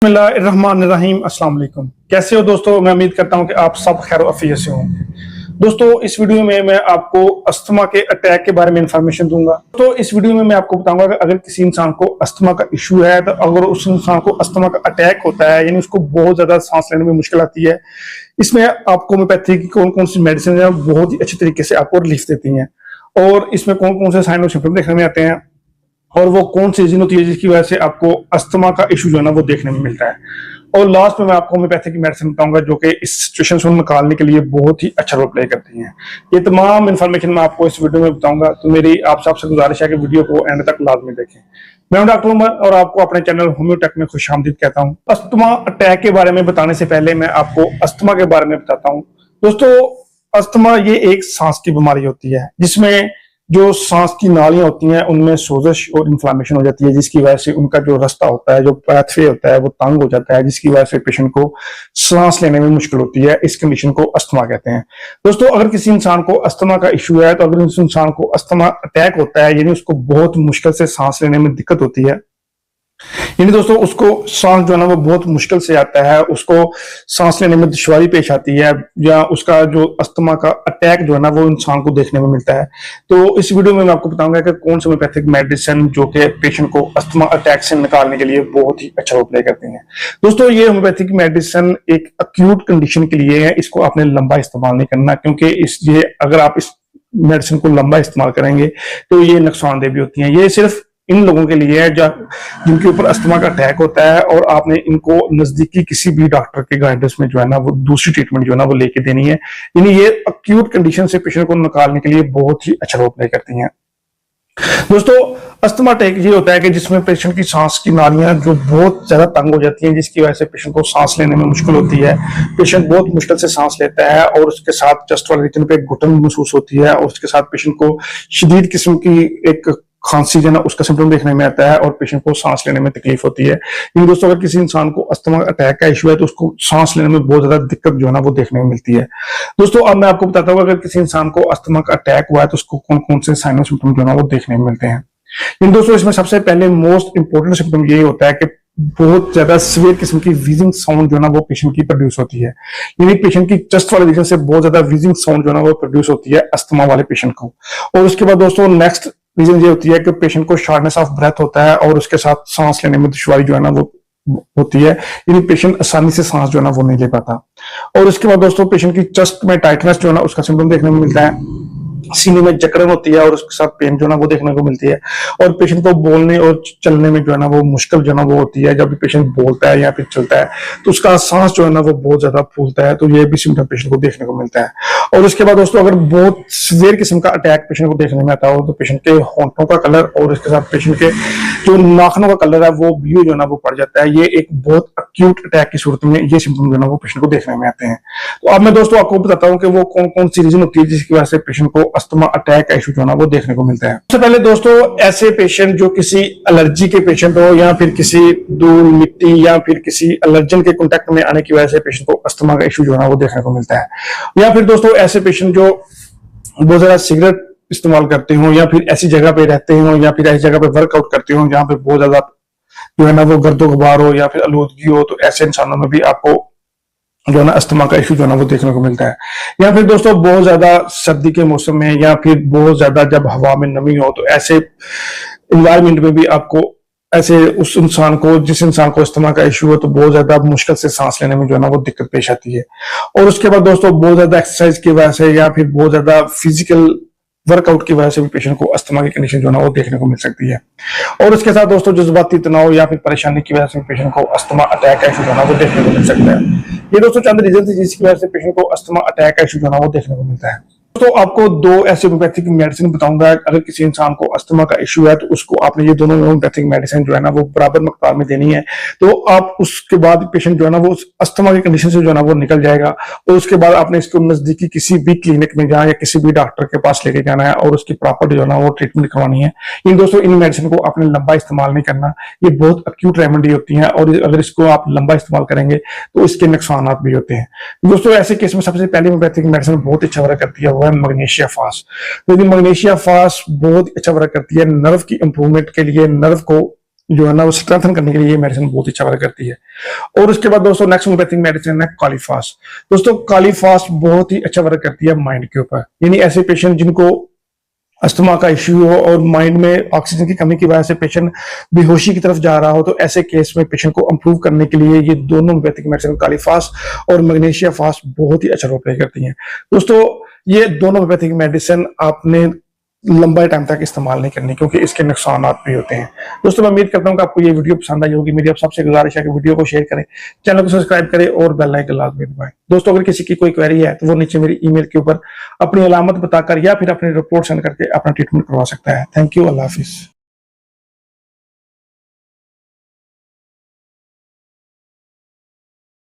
बिस्मिल्लाहिर्रहमानिर्रहीम। अस्सलाम वालेकुम। कैसे हो दोस्तों? मैं उम्मीद करता हूं कि आप सब खैर अफियत से होंगे। दोस्तों, इस वीडियो में मैं आपको अस्थमा के अटैक के बारे में इंफॉर्मेशन दूंगा। तो इस वीडियो में मैं आपको बताऊंगा कि अगर किसी इंसान को अस्थमा का इशू है, तो अगर उस इंसान को अस्थमा का अटैक होता है, यानी उसको बहुत ज्यादा सांस लेने में मुश्किल आती है, इसमें आपको होम्योपैथी की कौन कौन सी मेडिसिन है बहुत ही अच्छी तरीके से आपको रिलीफ देती हैं, और इसमें कौन कौन से साइन और सिम्टम देखने में आते हैं, और वो कौन सी रीजन होती है जिसकी वजह से आपको अस्थमा का इशू जो है ना वो देखने में मिलता है। और लास्ट में मैं आपको होम्योपैथी की मेडिसिन बताऊंगा जो कि इस सिचुएशन से निकालने के लिए बहुत ही अच्छा रोल प्ले करती हैं। ये तमाम इन्फॉर्मेशन मैं आपको इस वीडियो में बताऊंगा, तो मेरी आप सबसे गुजारिश है कि वीडियो को एंड तक लाजमी देखें। मैं हूं डॉक्टर उमर और आपको अपने चैनल होम्योटेक में खुशामदीद कहता हूं। अस्थमा अटैक के बारे में बताने से पहले मैं आपको अस्थमा के बारे में बताता हूं। दोस्तों, अस्थमा ये एक सांस की बीमारी होती है जिसमें जो सांस की नालियां होती हैं उनमें सोजश और इन्फ्लामेशन हो जाती है, जिसकी वजह से उनका जो रास्ता होता है, जो पाथवे होता है, वो तंग हो जाता है, जिसकी वजह से पेशेंट को सांस लेने में मुश्किल होती है। इस कंडीशन को अस्थमा कहते हैं। दोस्तों, अगर किसी इंसान को अस्थमा का इशू है, तो अगर उस इंसान को अस्थमा अटैक होता है, यानी उसको बहुत मुश्किल से सांस लेने में दिक्कत होती है, यानी दोस्तों उसको सांस जो है ना वो बहुत मुश्किल से आता है, उसको सांस लेने में दुश्वारी पेश आती है, या उसका जो अस्थमा का अटैक जो है ना वो इंसान को देखने में मिलता है। तो इस वीडियो में मैं आपको बताऊंगा कि कौन सी होम्योपैथिक मेडिसिन जो कि पेशेंट को अस्थमा अटैक से निकालने के लिए बहुत ही अच्छा रोल प्ले करती हैं। दोस्तों, ये होम्योपैथिक मेडिसिन एक अक्यूट कंडीशन के लिए है, इसको आपने लंबा इस्तेमाल नहीं करना, क्योंकि ये अगर आप इस मेडिसिन को लंबा इस्तेमाल करेंगे तो ये नुकसानदेह भी होती है। ये सिर्फ इन लोगों के लिए है जिनके ऊपर अस्थमा का अटैक होता है, और आपने इनको नजदीकी किसी भी डॉक्टर के गाइडेंस में जो है ना वो दूसरी ट्रीटमेंट जो है ना वो लेके देनी है। यानी ये अक्यूट कंडीशन से पेशेंट को निकालने के लिए बहुत ही अच्छा रोल प्ले करती हैं। दोस्तों, अस्थमा अटैक ये होता है कि जिसमें पेशेंट की सांस की नालियां जो बहुत ज्यादा तंग हो जाती हैं, जिसकी वजह से पेशेंट को सांस लेने में मुश्किल होती है। पेशेंट बहुत मुश्किल से सांस लेता है, और उसके साथ चेस्ट वाले रीजन पे घुटन महसूस होती है, और उसके साथ पेशेंट को शदीद किस्म की एक खांसी जो है ना उसका सिम्टम देखने में आता है, और पेशेंट को सांस लेने में तकलीफ होती है। लेकिन दोस्तों, अगर किसी इंसान को अस्थमा अटैक का इशू है, तो उसको सांस लेने में बहुत ज्यादा दिक्कत जो है ना वो देखने में मिलती है। दोस्तों, अब मैं आपको बताता हूँ अगर किसी इंसान को अस्थमा का अटैक हुआ है तो उसको कौन कौन से साइन और सिम्टम जो है ना वो देखने में मिलते हैं। इन दोस्तों, इसमें सबसे पहले मोस्ट इंपोर्टेंट सिम्टम ये होता है कि बहुत ज्यादा सीवियर किस्म की वीजिंग साउंड जो है ना वो पेशेंट की प्रोड्यूस होती है। यानी पेशेंट की चेस्ट वाले रीजन से बहुत ज्यादा वीजिंग साउंड जो है ना वो प्रोड्यूस होती है अस्थमा वाले पेशेंट को। और उसके बाद दोस्तों नेक्स्ट रीजन ये होती है कि पेशेंट को शॉर्टनेस ऑफ ब्रेथ होता है, और उसके साथ सांस लेने में दुश्वारी जो है ना वो होती है, यानी पेशेंट आसानी से सांस जो है ना वो नहीं ले पाता। और उसके बाद दोस्तों पेशेंट की चेस्ट में टाइटनेस जो है ना उसका सिम्टम देखने में मिलता है, सीने में जकड़न होती है, और उसके साथ पेन जो है ना वो देखने को मिलती है, और पेशेंट को बोलने और चलने में जो है ना वो मुश्किल जो है ना वो होती है। जब भी पेशेंट बोलता है या फिर चलता है तो उसका सांस जो है ना वो बहुत ज्यादा फूलता है, तो ये भी सिम्टम पेशेंट को देखने को मिलता है। और उसके बाद दोस्तों अगर बहुत सीवियर किस्म का अटैक पेशेंट को देखने में आता हो, तो पेशेंट के होंठों का कलर और उसके साथ पेशेंट के जो नाखूनों का कलर है वो ब्लू जो है ना वो पड़ जाता है। ये एक बहुत अक्यूट अटैक की सूरत में ये सिम्टम जो है ना वो पेशेंट को देखने में आते हैं। तो अब मैं दोस्तों आपको बताता हूँ कि वो कौन कौन सी रीजन होती है जिसकी वजह से पेशेंट को अस्थमा अटैक का इशू जो है ना वो देखने को मिलता है। सबसे पहले दोस्तों, ऐसे पेशेंट जो किसी एलर्जी के पेशेंट हो, या फिर किसी धूल मिट्टी या फिर किसी एलर्जन के कांटेक्ट में आने की वजह से पेशेंट को अस्थमा का इशू जो है ना वो देखने को मिलता है। या फिर दोस्तों ऐसे पेशेंट जो बहुत ज्यादा सिगरेट इस्तेमाल करते हो, या फिर ऐसी जगह पे रहते हो, या फिर ऐसी जगह पे वर्कआउट करते हो जहां पे बहुत ज्यादा जो है ना वो गर्दो गुबार हो या फिर आलूदगी हो, तो ऐसे इंसानों में भी आपको जो है ना अस्थमा का इशू जो है ना वो देखने को मिलता है। या फिर दोस्तों बहुत ज्यादा सर्दी के मौसम में, या फिर बहुत ज्यादा जब हवा में नमी हो, तो ऐसे इन्वायरमेंट में भी आपको ऐसे उस इंसान को, जिस इंसान को अस्थमा का इशू हो, तो बहुत ज्यादा मुश्किल से सांस लेने में जो है ना वो दिक्कत पेश आती है। और उसके बाद दोस्तों बहुत ज्यादा एक्सरसाइज की वजह से या फिर बहुत ज्यादा फिजिकल वर्कआउट की वजह से भी पेशेंट को अस्थमा की कंडीशन जो है ना वो देखने को मिल सकती है। और उसके साथ दोस्तों जज्बाती तनाव या फिर परेशानी की वजह से पेशेंट को अस्थमा अटैक का इशू जो है ना वो देखने को मिल सकता है। ये दोस्तों चंद रीजन है जिसकी वजह से पेशेंट को अस्थमा अटैक का इशू जो है ना वो देखने को मिलता है। तो आपको दो ऐसे होम्योपैथिक मेडिसिन बताऊंगा। अगर किसी इंसान को अस्थमा का इशू है तो उसको आपने ये दोनों होम्योपैथिक मेडिसिन जो है ना वो बराबर मकदार में देनी है, तो आप उसके बाद पेशेंट जो है ना वो अस्थमा की कंडीशन से जो है ना वो निकल जाएगा। और उसके बाद आपने इसको नजदीकी किसी भी क्लिनिक में जाना या किसी भी डॉक्टर के पास लेके जाना है, और उसकी प्रॉपर जो है ना वो ट्रीटमेंट करवानी है। इन दोस्तों इन मेडिसिन को आपने लंबा इस्तेमाल नहीं करना, ये बहुत अक्यूट रेमेडी होती है, और अगर इसको आप लंबा इस्तेमाल करेंगे तो इसके नुकसान भी होते हैं। दोस्तों ऐसे केस में सबसे पहले होम्योपैथिक मेडिसिन बहुत अच्छा वर्क करती है वो है मैग्नीशिया फास्ट। तो मैग्नीशिया फास्ट बहुत अच्छा वर्क करती है नर्व की इंप्रूवमेंट के लिए, नर्व को जो है ना वो स्ट्रेंथन करने के लिए ये मेडिसिन बहुत अच्छा वर्क करती है। और उसके बाद दोस्तों नेक्स्ट होम्योपैथिक मेडिसिन है कॉलीफास। दोस्तों कॉलीफास बहुत ही अच्छा वर्क करती है माइंड के ऊपर, यानी ऐसे पेशेंट जिनको अस्थमा का इश्यू हो और माइंड में ऑक्सीजन की कमी की वजह से पेशेंट बेहोशी की तरफ जा रहा हो, तो ऐसे केस में पेशेंट को इंप्रूव करने के लिए ये दोनों होम्योपैथिक मेडिसिन कॉलीफास और मैग्नीशिया फास्ट बहुत ही अच्छा रोल प्ले करती हैं। दोस्तों ये दोनों होम्योपैथिक मेडिसिन आपने लंबा टाइम तक इस्तेमाल नहीं करनी, क्योंकि इसके नुकसान भी होते हैं। दोस्तों मैं उम्मीद करता हूं कि आपको ये वीडियो पसंद आई होगी। मेरी आप सबसे गुजारिश है कि वीडियो को शेयर करें, चैनल को सब्सक्राइब करें और बेल आइकन लाजमी दबाएं। दोस्तों अगर किसी की कोई क्वेरी है तो वो नीचे मेरी ईमेल के ऊपर अपनी अलामत बताकर या फिर अपनी रिपोर्ट सेंड करके अपना ट्रीटमेंट करवा सकता है। Thank you, Allah Hafiz.